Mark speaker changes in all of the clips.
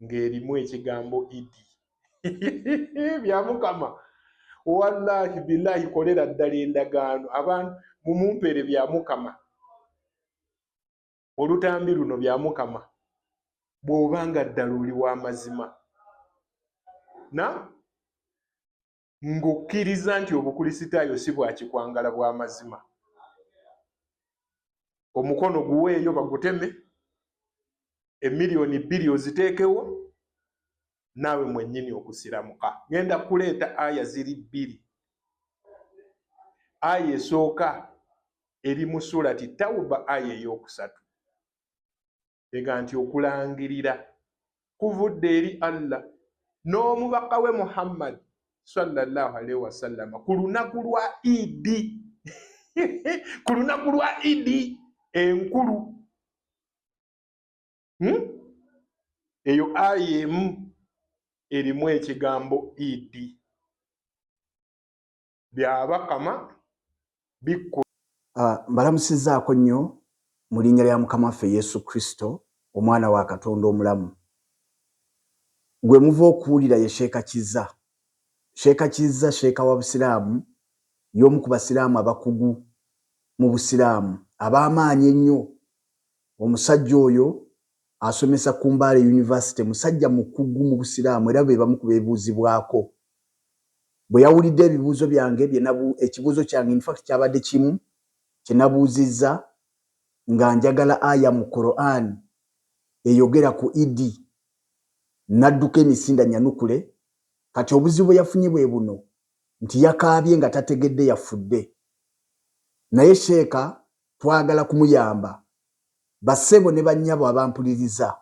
Speaker 1: ng'erimu ekigambo idi. Bya Mukama. Wallahi billahi kolera ddala endagaano abantu mumumpere bya Mukama. Olutambi luno bya Mukama bw'obanga ddala oli w'amazima ng'okkiriza nti obukulisitaayo si bwa kikwangala bw'amazima, omukono guweeyo baguteme, emiliyoni 2 oziteekewo, naawe mwennyini okusiramuka. Ngenda kuleeta aya ziri 2. Aya esooka eri mu surati Tawuba aya ey'okusatu ega nti okulangirira kuvudde eri Allah n'omubaka we Muhammad sallallahu alaihi wasallam ku lunaku lwa Idi. Ku lunaku lwa Idi enkulu. Eyo aya emu erimu ekigambo Idi. Byabakama bikko.
Speaker 2: Mbalamusizaako nnyo mu linnya lya Mukama waffe Yesu Kristo, omwana wa Katonda omulamu. Gwe muva okuwulira ye Sheeka Kizza. Sheeka Kizza, sheeka wa Busiraamu, y'omu ku basiraamu abakugu mu Busiraamu ab'amaanyi ennyo. Omusajja oyo asomesa ku Mbale University, musajja mukugu mu Busiraamu era be bamu ku beebuuzibwako. Bwe yawulidde ebibuuzo byange ekibuuzo kyange in fact kyabadde kimu kye nabuuzizza nga njagala aya mu Quran eyogera ku Idi, n'adduka emisinde nyanukule. Kati obuzibu yafunye bwe buno nti yakaabye nga tategedde yafudde. Naye sheeka twagala kumuyamba. Bassebo ne bannyabo abampuliriza,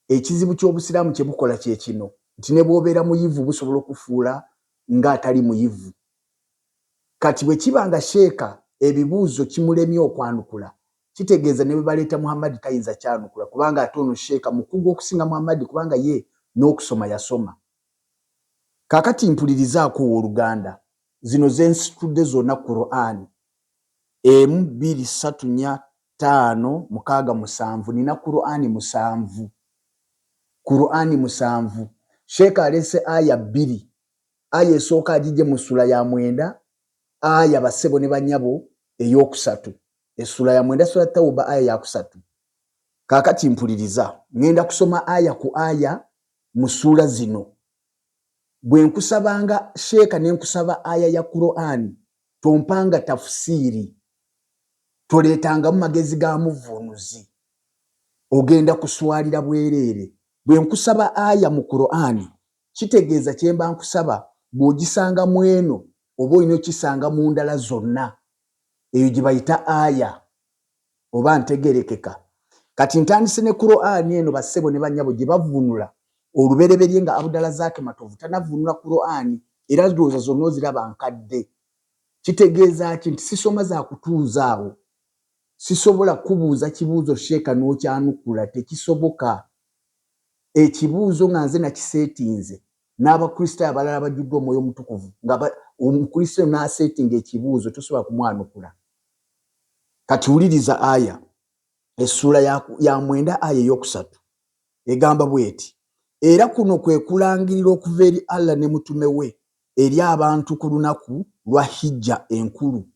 Speaker 2: ekizibu ky'Obusiraamu kye bukola kye kino nti ne bw'obeera muyivu busobola okufuula ng'atali muyivu. Kati bwe kiba nga sheeka ebibuuzo kimulemye okwanukula, kitegeeza ne bwe baleeta Muhammad tayinza kyanukula, kubanga ate ono sheeka mukugu okusinga Muhammad kubanga ye n'okusoma yasoma. Kaakati mpulirizaako Oluganda, zino ze nsitudde zonna Quran 1, 2, 3, 4, 5, 6, 7. Nina Quran 7. Quran 7. Sheeka alese aya 2. Aya esooka agijje mu ssula ya 9, aya bassebo ne bannyabo ey'okusatu. Essula ya 9 sura Tawuba aya ya 3. Kaakati mpuliriza, ngenda kusoma aya ku aya mu ssula zino. Bwe nkusabanga sheeka ne nkusaba aya ya Quran, tompanga tafsiri, toleetangamu magezi ga muvunuzi, ogenda kuswalira bwereere. Bwe nkusaba aya mu Quran, kitegeeza kye mba nkusaba bw'ogisanga mu eno oba olina okisanga mu ndala zonna, eyo gye bayita aya oba ntegerekeka. Kati ntandise ne Quran eno bassebo ne bannyabo gye bavunula olubereberye nga Abdallah Zaake Matovu tanavunula Quran era ndowooza zonna oziraba nkadde. Kitegeeza ki? Nti sisoma za kutuuzaawo, sisobola kubuuza kibuuzo sheeka n'okyanukula, tekisoboka. Ekibuuzo nga nze nakiseetinze n'Abakristaayo abalala bajjudde Omwoyo Omutukuvu nga Omukristaayo n'aseetinga ekibuuzo tosobola kumwanukula. Kati wuliriza aya essula ya 9 aya ey'okusatu egamba bw'eti: era kuno kwe kulangirira okuva eri Allah ne mutume we eri abantu ku lunaku lwa hijja enkulu.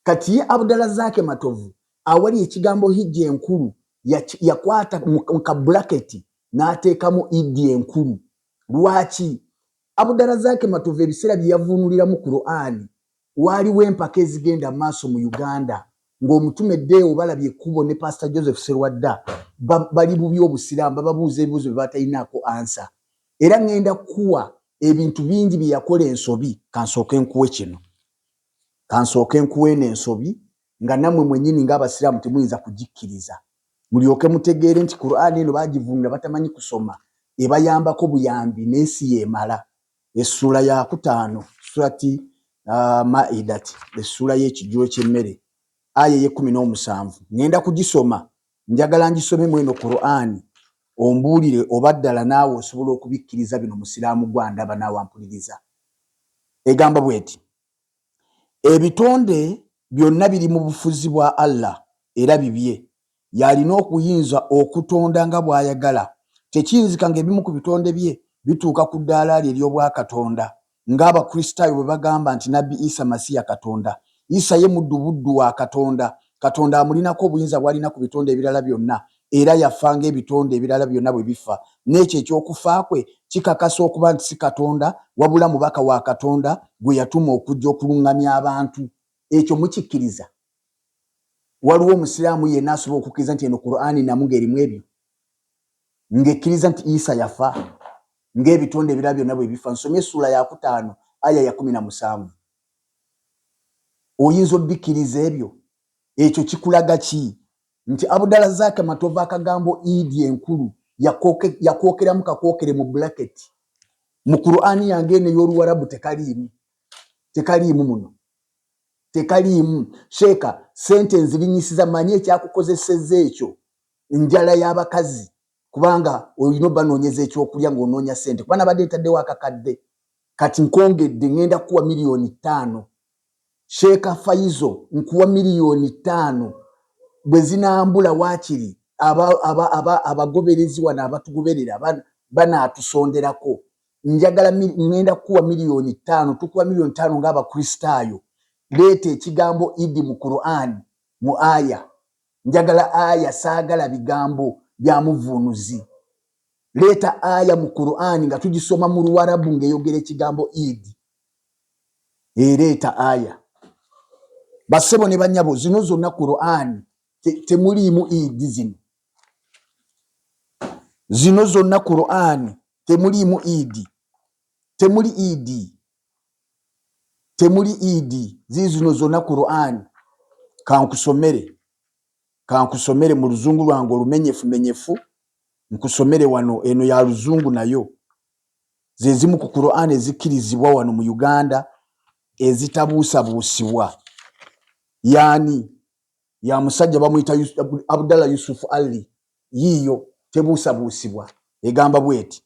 Speaker 2: Kati ye Abdallah Zaake Matovu awali ekigambo hijja enkulu yakwata mu kabulaketi n'ateekamu Idi enkulu. Lwaki? Abdallah Zaake Matovu ebiseera bye yavunuliramu Quran waaliwo empaka ezigenda maaso mu Uganda ng'omutume Deo balabye ekkubo ne Pastor Joseph Serwadda bali bubi Obusiraamu bababuuza ebibuuzo bye batalinaako ansa. Era ngenda kuwa ebintu bingi bye yakola ensobi. Kansooke nkuwe kino, kansooke nkuwe n'ensobi nga nammwe mwennyini ng'Abasiraamu temuyinza kugikkiriza, mulyoke mutegeere nti Quran eno baagivunula batamanyi kusoma, ebayambako buyambi n'ensi yeemala. Essula ya 5 surati Maidati, essula y'ekijjulo ky'emmere aya ye17. Ngenda kugisoma, njagala ngisome mweno Quran ombuulire oba ddala naawe osobola okubikkiriza bino Musiraamu gwandaba naawe ampuliriza. Egamba bw'eti: ebitonde byonna biri mu bufuzi bwa Allah era bibye, yalina okuyinza okutonda nga bw'ayagala tekiyinzika ng'ebimu ku bitonde bye bituuka ku ddaala lye ery'obwakatonda ng'Abakristaayo bwe bagamba nti Nabbi Isa Masiya Katonda. Isa ye muddu buddu wa Katonda. Katonda amulinako obuyinza bw'alina ku bitonde ebirala byonna, era yafa ng'ebitonde ebirala byonna bwe bifa. N'ekyo ekyokufa kwe kikakasa okuba nti si Katonda wabula mubaka wa Katonda gwe yatuma okujja okuluŋŋamya abantu. Ekyo mukikkiriza? Waliwo omusiraamu yenna asobola okukkiriza nti eno Qur'ani namu ng'erimu ebyo, ng'ekkiriza nti Isa yafa ng'ebitonde ebirala byonna bwe bifa? Nsomye essula ya 5 aya ya 17. Oyinza obikkiriza ebyo? Ekyo kikulaga ki? Nti Abdallah Zaki Matovu akagambo Idi enkulu yakwokeramu kakwokere mu bracket. Mu Qur'ani yange eno y'Oluwarabu tekaliimu muno. Tekaliimu. Sheeka sentence linyisiza manyi ekyakukozeseza ekyo njala y'abakazi, kubanga olina banoonyeza ekyokulya ng'onoonya sente. Kuba nabadde ntaddewo akakadde kati nkongedde ngenda kuwa miliyoni 5. Sheeka Faizo nkuwa miliyoni 5 bwe zinaambula waakiri abagoberezi wano abatugoberera banaatusonderako. Njagala ngenda kuwa miliyoni 5, tukuwa miliyoni 5 ng'Abakristaayo. Leeta ekigambo Idi mu Qur'ani mu aya. Njagala aya, saagala bigambo bya muvuunuzi. Leeta aya mu Qur'ani nga tugisoma mu Luwarabu ng'eyogera ekigambo Idi. Leeta aya. Bassebo ne bannyabo, zino zonna Qur'ani temuliimu Idi zino. Zino zonna Qur'ani temuliimu Idi. Temuli Idi. Temuli Idi. Zino zonna Qur'ani. Kankusomere mu luzungu lwange olumenyefu nkusomere wano, eno ya luzungu nayo. Ze zimu ku Qur'ani ezikkirizibwa wano mu Uganda ezitabuusabuusibwa. Yani ya musajja bamuyita Abdallah Yusuf Ali, yiyo tebuusabuusibwa. Egamba bweti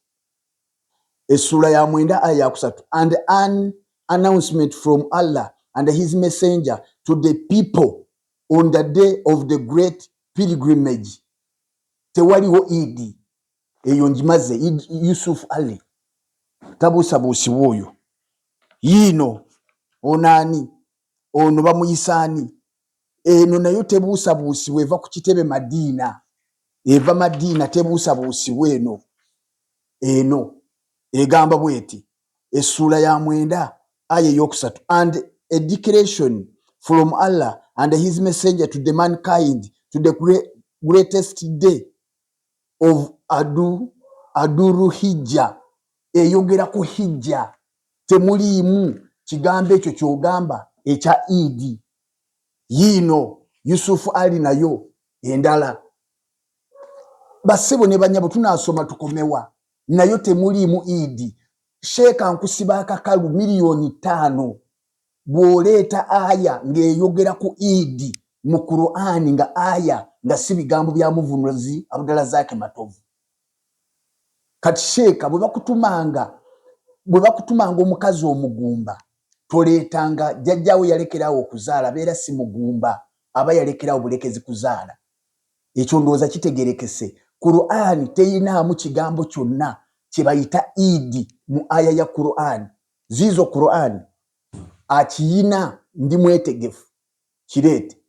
Speaker 2: essula ya 9 aya ya 3, and an announcement from Allah and his messenger to the people on the day of the great pilgrimage. Tewaliwo Idi. Eyo njimaze. Yusuf Ali tabuusabuusibwa oyo. Yino onani ono bamuyisani. Eno nayo tebuusabuusibwa, eva ku kitebe Madiina. Eva Madiina tebuusabuusibwa eno. Eno egamba bweti essula ya 9 aya y'okusatu, and a declaration from Allah and his messenger to the mankind to the greatest day of Aduru Hijja. Eyogera ku Hijja. Temuliimu kigambo ekyo ky'ogamba ekya Idi. Yino Yusuf Ali nayo endala. Bassebo ne bannyabo tunaasoma tukomewa, nayo temuliimu Idi. Sheeka nkusiba akakalu miliyoni 5 bw'oleeta aya ng'eyogera ku Idi mu Qur'ani nga aya nga si bigambo bya muvunuzi Abdallah Zaki Matovu. Kati Sheeka bwe bakutumanga omukazi omugumba, toleetanga jjajjaawe yalekerawo okuzaala, beera si mugumba, aba yalekerawo bulekezi kuzaala. Ekyo ndowooza kitegerekese. Qur'ani teyinaamu kigambo kyonna kye bayita Idi mu aya ya Qur'ani. Ziizo Qur'ani akiyina ndi mwetegefu kireete.